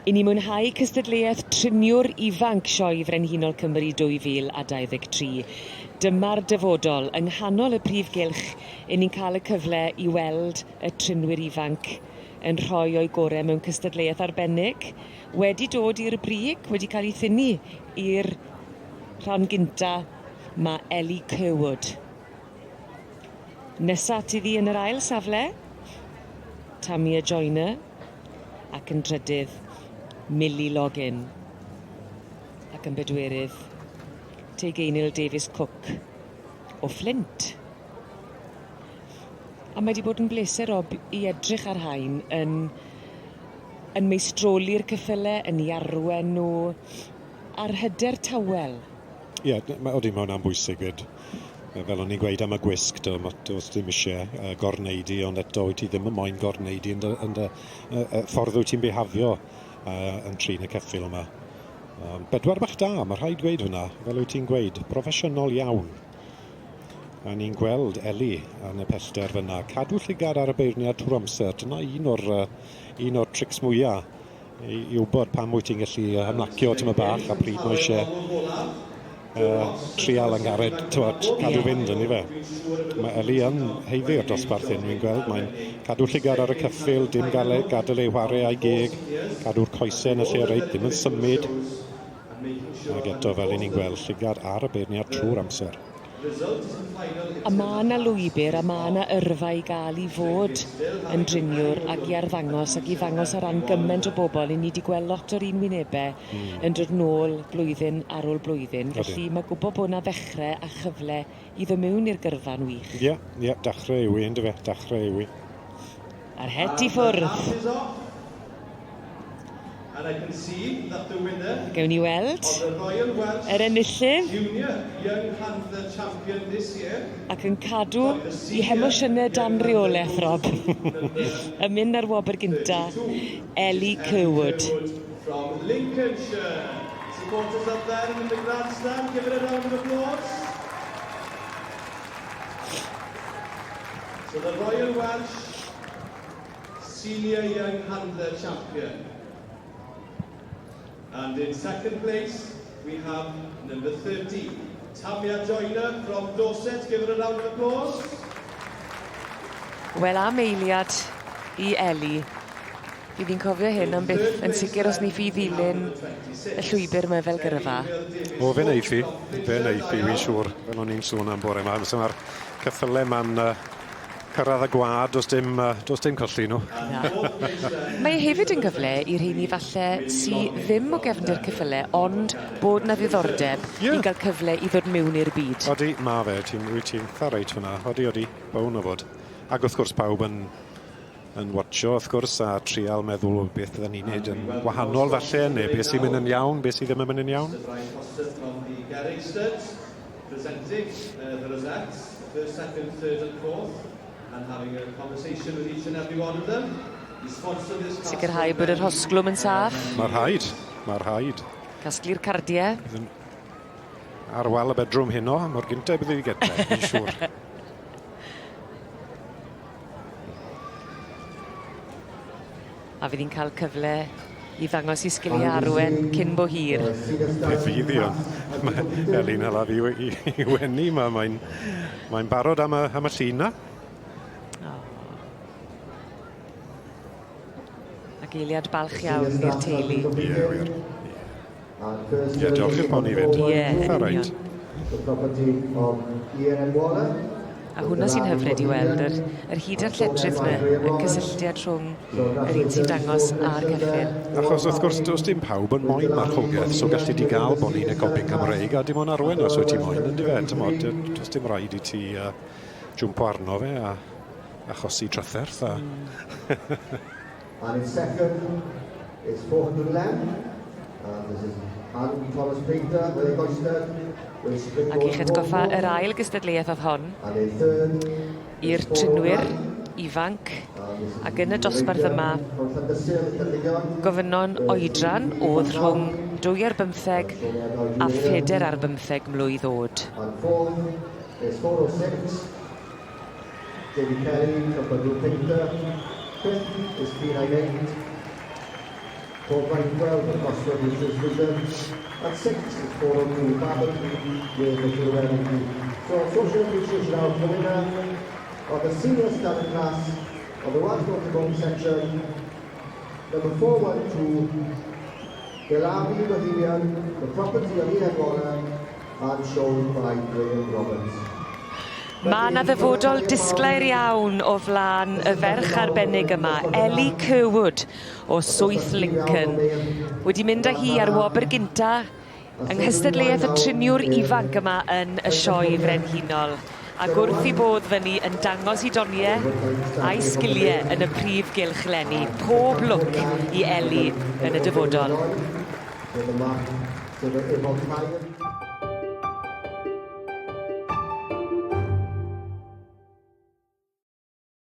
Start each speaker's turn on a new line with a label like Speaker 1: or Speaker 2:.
Speaker 1: I ni mwynhau cystadleuaeth Trinwyr Ifanc Sioe Frenhinol Cymru 2023. Dyma'r dyfodol yng nghanol y prif gylch i ni'n cael y cyfle i weld y Trinwyr ifanc yn rhoi o'i gorau mewn cystadleuaeth arbennig. Wedi dod i'r brig, wedi cael ei thynnu i'r rhan gynta, mae Ellie Curwood. Nesa at iddi yn yr ail safle, Trinwyr Joyner, ac yn drydydd Millie Login, ac yn bedwerydd Teganil Davies Cook o Flint. A mae wedi bod yn bleser i edrych ar rhain yn meistroli'r ceffylau, yn ei arwen nhw ar hyder tawel.
Speaker 2: Ie, odi mewn am bwysig fyd. Fel o'n i'n gweud am y gwisg, does dim eisiau gorneidi, ond eto wyt ti ddim yn moyn gorneidi yn y ffordd wyt ti'n behafio yn trin y ceffyl yma. Bedwar bach da, mae rhaid gweud hwnna, fel wyt ti'n gweud, proffesiynol iawn. A ni'n gweld Ellie yn y pellter fyna. Cadw llygad ar y beirniad trwy'r amser. Dyna un o'r trics mwyaf i wybod pam wyt ti'n gallu ymlacio tyma bach a pryd mae eisiau trial yn gared, cadw fynd yn ei fe. Mae Ellie yn heiddi'r dosbarth hyn, dwi'n gweld. Mae'n cadw llygad ar y cyffil, dim gadael ei ware a'i geg, cadw'r coesau yn y lle reit, ddim yn symud. Ac eto fel ni'n gweld, llygad ar y beirniad trwy'r amser.
Speaker 1: A mae yna lwybr, a mae yna yrfa i gael i fod yn driniwr ac i arddangos ac i ddangos ar ran gymaint o bobl. I ni wedi gweld lot o'r unwynebau yn dod nôl blwyddyn ar ôl blwyddyn. Felly mae gwybod bod yna ddechrau a chyfle i ddod mewn i'r gyrfa'n wych.
Speaker 2: Ie, dechrau yw i, ynddo fe, dechrau yw i.
Speaker 1: A'r het i ffwrdd. Gewn ni weld yr enillydd ac yn cadw i hemosiynau dan reolaeth, Rob. Yn mynd ar wobr gynta, Ellie Curwood.
Speaker 3: From Lincolnshire, supporters up there in the grandstand, give it a round of applause. So the Royal Welsh Senior Young Handler Champion. And in second place, we have number 30, Trinwyr Joyner from Dorset. Give her a round of applause.
Speaker 1: Wel, am eiliad i Ellie. Fi fi'n cofio hyn am byth yn sicr os ni fi ddilyn y llwybr yma fel gyrfa.
Speaker 2: O, fe wneud fi, fi'n siŵr. Fel o'n i'n sôn am bore yma. Mae'r ceffylau ma'n cyrraedd y gwad, does dim colli nhw.
Speaker 1: Mae hefyd yn gyfle i rheini falle sydd ddim o gefndir ceffylau, ond bod na ddiddordeb i gael cyfle i ddod mewn i'r byd.
Speaker 2: Odi, ma fe, ti'n dda reit hwnna. Odi, bawn o fod. Ac wrth gwrs pawb yn watcho, wrth gwrs, a trial meddwl beth ydyn ni'n neud yn wahanol falle, neu beth sy'n mynd yn iawn, beth sydd ddim yn mynd yn iawn.
Speaker 3: Presenting the rosettes, first, second, third and fourth. And having a conversation with each and every one of them.
Speaker 1: Sicrhau bod yr hosglwm yn saff.
Speaker 2: Mae'r rhaid.
Speaker 1: Casglu'r cardiau.
Speaker 2: Ar wal y bedrwm hynno, mor gyntaf bydd i geta, fi'n siŵr.
Speaker 1: A fydd hi'n cael cyfle i ddangos i sgiliau arwen cyn bo hir.
Speaker 2: Beth fydd hi ond. Elin hala fi i wenu, mae'n barod am y llun na.
Speaker 1: Ac eiliad balch iawn i'r teulu.
Speaker 2: Ie, wir. Ie, diolch i'r poni fyd.
Speaker 1: Ie, a hwnna sy'n hyfryd i weld, yr hyd a'r lledrith yna, y cysylltiad rhwng yr un sy'n dangos a'r ceffyl.
Speaker 2: Achos wrth gwrs, does dim pawb yn moyn marchogaeth, so gallu di gael bod ni'n egobyn Cymreig, a dim ond arwen os wyt ti moyn yn difed. Does dim rhaid i ti jwmpo arno fe a achosi trytherth.
Speaker 4: And in second, it's 400 lamb. This is Adam Thomas Peter, Willie Goister.
Speaker 1: Ac i chydgoffa yr ail gystadleuaeth oedd hon i'r Trinwyr ifanc, ac yn y dosbarth yma gofynon oedran oedd rhwng 2 ar 15 a 4 ar 15 mlwydd oed.
Speaker 4: And fourth is 406, David Kelly, Couple Peter. Fifth is 398, 4.12 for Cosford Richards Vision. At 6, it's 402 Babbitt with the Trinwyr Ifanc. So social appreciation out the winner of the senior standard class of the Welsh Motorboat section, number 412, Gelavi Bohemian, the property of Ian Warner, and shown by Graham Roberts.
Speaker 1: Mae yna ddyfodol disglair iawn o flaen y ferch arbennig yma, Ellie Curwood o Swyth Lincoln. Wedi mynd â hi ar wobr gynta yng nghystadleuaeth y Trinwyr Ifanc yma yn y Sioe Frenhinol. Ac wrth i bodd fyny yn dangos i doniau a'i sgiliau yn y prif gylch leni. Pob lwc i Ellie yn y dyfodol.